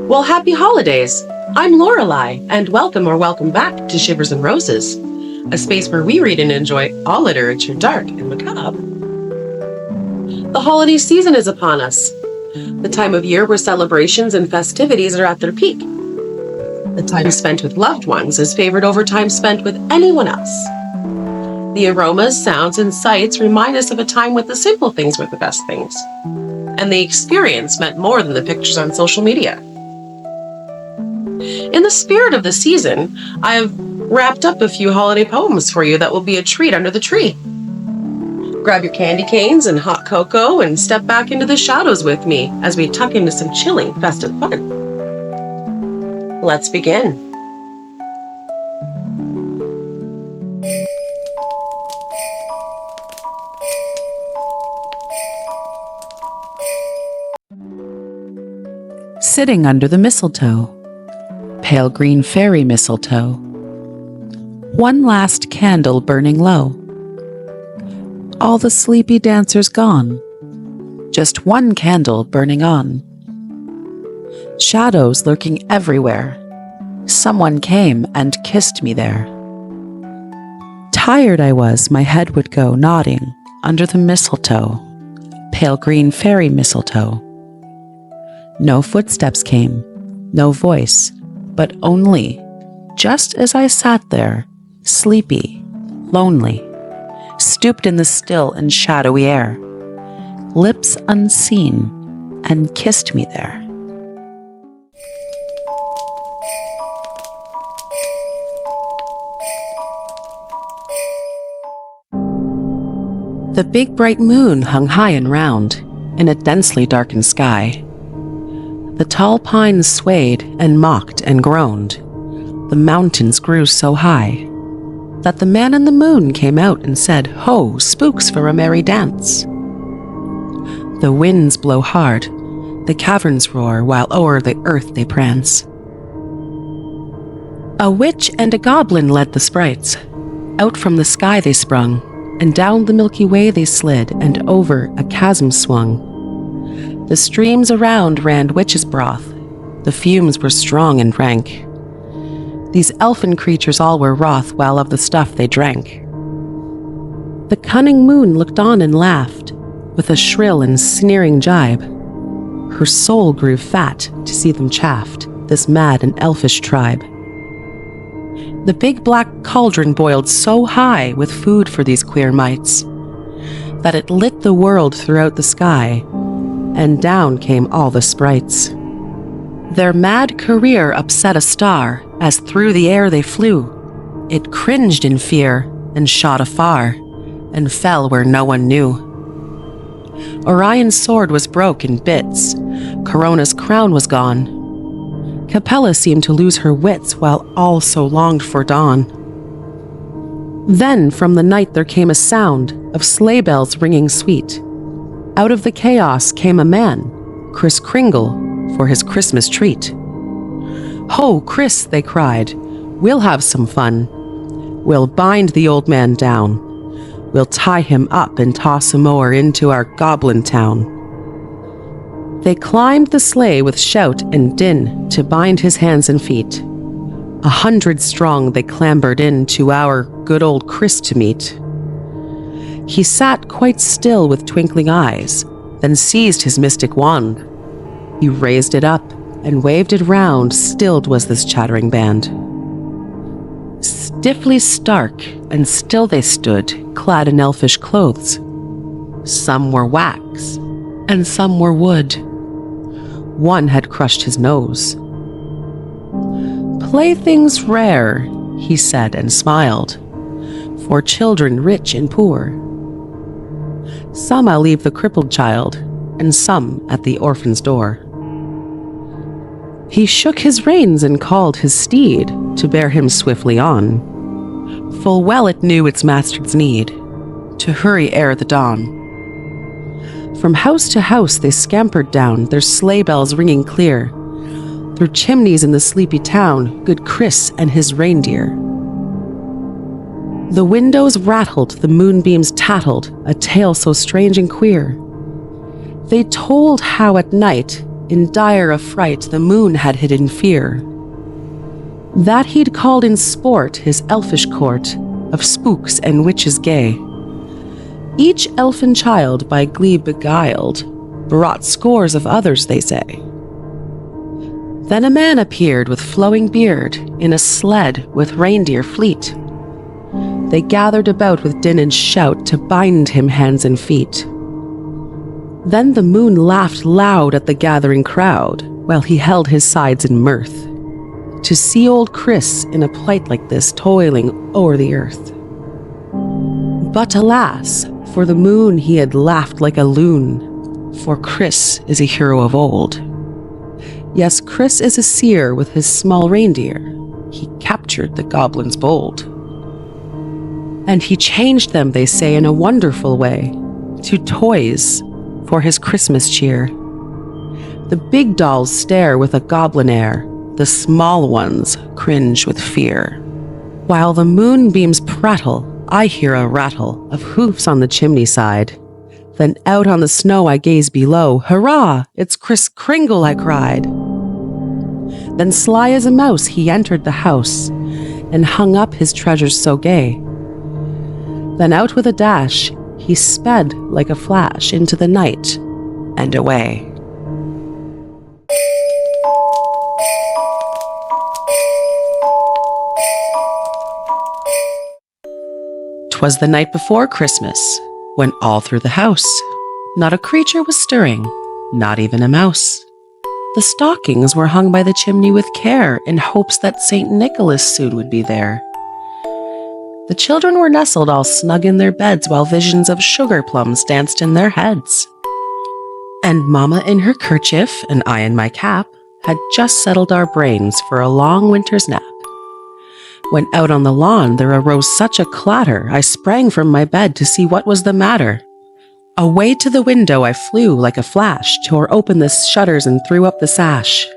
Well, happy holidays! I'm Lorelei, and welcome back to Shivers and Roses, a space where we read and enjoy all literature, dark and macabre. The holiday season is upon us, the time of year where celebrations and festivities are at their peak. The time spent with loved ones is favored over time spent with anyone else. The aromas, sounds, and sights remind us of a time when the simple things were the best things, and the experience meant more than the pictures on social media. In the spirit of the season, I have wrapped up a few holiday poems for you that will be a treat under the tree. Grab your candy canes and hot cocoa and step back into the shadows with me as we tuck into some chilling festive fun. Let's begin. Sitting under the mistletoe. Pale green fairy mistletoe. One last candle burning low. All the sleepy dancers gone. Just one candle burning on. Shadows lurking everywhere. Someone came and kissed me there. Tired I was, my head would go nodding under the mistletoe. Pale green fairy mistletoe. No footsteps came, no voice, but only, just as I sat there, sleepy, lonely, stooped in the still and shadowy air, lips unseen, and kissed me there. The big bright moon hung high and round in a densely darkened sky. The tall pines swayed and mocked and groaned. The mountains grew so high that the man in the moon came out and said, "Ho, spooks for a merry dance." The winds blow hard, the caverns roar, while o'er the earth they prance. A witch and a goblin led the sprites. Out from the sky they sprung, and down the Milky Way they slid, and over a chasm swung. The streams around ran witch's broth. The fumes were strong and rank. These elfin creatures all were wroth while of the stuff they drank. The cunning moon looked on and laughed with a shrill and sneering jibe. Her soul grew fat to see them chaffed, this mad and elfish tribe. The big black cauldron boiled so high with food for these queer mites that it lit the world throughout the sky, and down came all the sprites. Their mad career upset a star, as through the air they flew. It cringed in fear, and shot afar, and fell where no one knew. Orion's sword was broke in bits, Corona's crown was gone. Capella seemed to lose her wits, while all so longed for dawn. Then from the night there came a sound of sleigh bells ringing sweet. Out of the chaos came a man, Kris Kringle, for his Christmas treat. "Ho, Kris," they cried, "we'll have some fun. We'll bind the old man down. We'll tie him up and toss him o'er into our goblin town." They climbed the sleigh with shout and din to bind his hands and feet. 100 strong they clambered in to our good old Kris to meet. He sat quite still with twinkling eyes, then seized his mystic wand. He raised it up and waved it round, stilled was this chattering band. Stiffly stark and still they stood, clad in elfish clothes. Some were wax, and some were wood. One had crushed his nose. "Playthings rare," he said and smiled, "for children rich and poor. Some I'll leave the crippled child, and some at the orphan's door. He shook his reins and called his steed to bear him swiftly on. Full well it knew its master's need, to hurry ere the dawn. From house to house they scampered down, their sleigh bells ringing clear. Through chimneys in the sleepy town, good Chris and his reindeer. The windows rattled, the moonbeams tattled, a tale so strange and queer. They told how at night, in dire affright, the moon had hidden fear. That he'd called in sport his elfish court of spooks and witches gay. Each elfin child by glee beguiled, brought scores of others, they say. Then a man appeared with flowing beard, in a sled with reindeer fleet. They gathered about with din and shout to bind him hands and feet. Then the moon laughed loud at the gathering crowd, while he held his sides in mirth, to see old Chris in a plight like this toiling o'er the earth. But alas, for the moon he had laughed like a loon, for Chris is a hero of old. Yes, Chris is a seer with his small reindeer. He captured the goblins bold. And he changed them, they say, in a wonderful way, to toys for his Christmas cheer. The big dolls stare with a goblin air, the small ones cringe with fear. While the moonbeams prattle, I hear a rattle of hoofs on the chimney side. Then out on the snow I gaze below. Hurrah! It's Kris Kringle, I cried. Then sly as a mouse he entered the house, and hung up his treasures so gay. Then out with a dash, he sped like a flash into the night and away. "'Twas the night before Christmas, when all through the house, not a creature was stirring, not even a mouse. The stockings were hung by the chimney with care, in hopes that St. Nicholas soon would be there. The children were nestled all snug in their beds, while visions of sugar plums danced in their heads. And Mama in her kerchief, and I in my cap, had just settled our brains for a long winter's nap. When out on the lawn there arose such a clatter, I sprang from my bed to see what was the matter. Away to the window I flew like a flash, tore open the shutters and threw up the sash.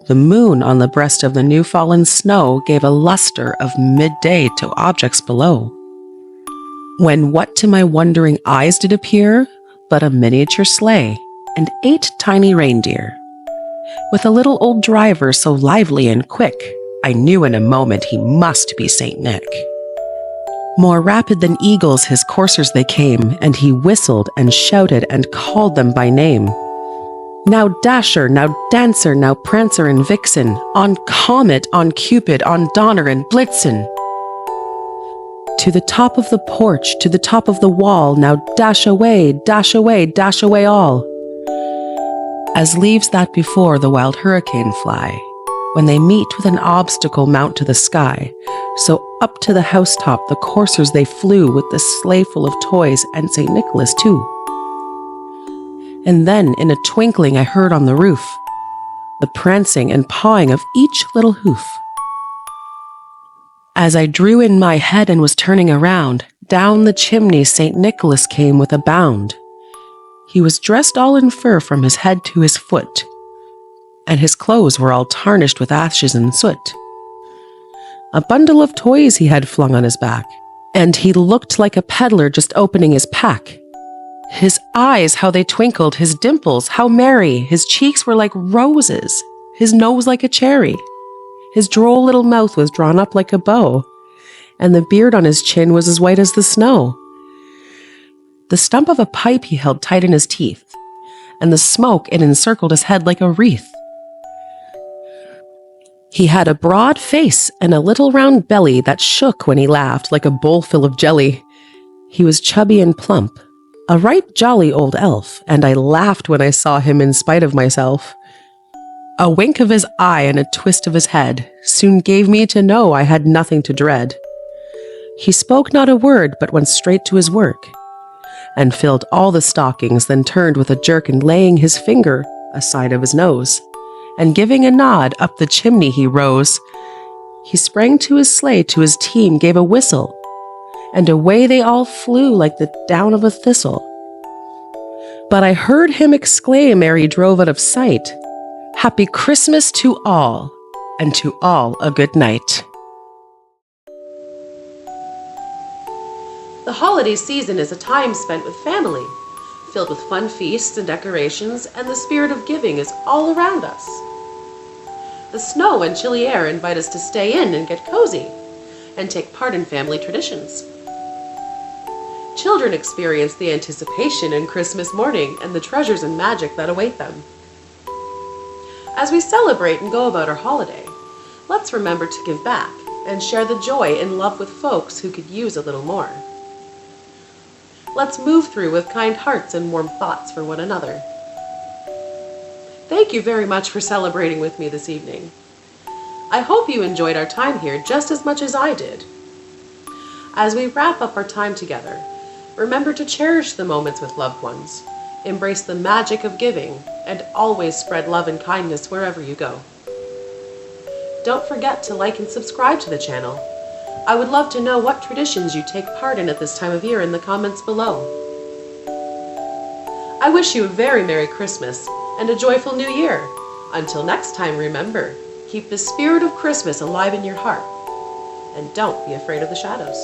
The moon on the breast of the new-fallen snow gave a luster of midday to objects below. When what to my wondering eyes did appear but a miniature sleigh and 8 tiny reindeer, with a little old driver so lively and quick, I knew in a moment he must be St. Nick. More rapid than eagles his coursers they came, and he whistled and shouted and called them by name. Now Dasher, now Dancer, now Prancer and Vixen, on Comet, on Cupid, on Donner and Blitzen. To the top of the porch, to the top of the wall, now dash away, dash away, dash away all. As leaves that before the wild hurricane fly, when they meet with an obstacle mount to the sky, so up to the housetop the coursers they flew, with the sleigh full of toys and St. Nicholas too. And then in a twinkling I heard on the roof the prancing and pawing of each little hoof. As I drew in my head and was turning around, down the chimney St. Nicholas came with a bound. He was dressed all in fur from his head to his foot, and his clothes were all tarnished with ashes and soot. A bundle of toys he had flung on his back, and he looked like a peddler just opening his pack. His eyes, how they twinkled, his dimples, how merry, his cheeks were like roses, his nose like a cherry. His droll little mouth was drawn up like a bow, and the beard on his chin was as white as the snow. The stump of a pipe he held tight in his teeth, and the smoke it encircled his head like a wreath. He had a broad face and a little round belly that shook when he laughed like a bowl full of jelly. He was chubby and plump, a right jolly old elf, and I laughed when I saw him in spite of myself. A wink of his eye and a twist of his head soon gave me to know I had nothing to dread. He spoke not a word, but went straight to his work, and filled all the stockings, then turned with a jerk and laying his finger aside of his nose, and giving a nod up the chimney he rose. He sprang to his sleigh, to his team gave a whistle, and away they all flew like the down of a thistle. But I heard him exclaim ere he drove out of sight, "Happy Christmas to all, and to all a good night." The holiday season is a time spent with family, filled with fun feasts and decorations, and the spirit of giving is all around us. The snow and chilly air invite us to stay in and get cozy, and take part in family traditions. Children experience the anticipation in Christmas morning and the treasures and magic that await them. As we celebrate and go about our holiday, let's remember to give back and share the joy and love with folks who could use a little more. Let's move through with kind hearts and warm thoughts for one another. Thank you very much for celebrating with me this evening. I hope you enjoyed our time here just as much as I did. As we wrap up our time together, remember to cherish the moments with loved ones, embrace the magic of giving, and always spread love and kindness wherever you go. Don't forget to like and subscribe to the channel. I would love to know what traditions you take part in at this time of year in the comments below. I wish you a very Merry Christmas and a joyful New Year. Until next time, remember, keep the spirit of Christmas alive in your heart, and don't be afraid of the shadows.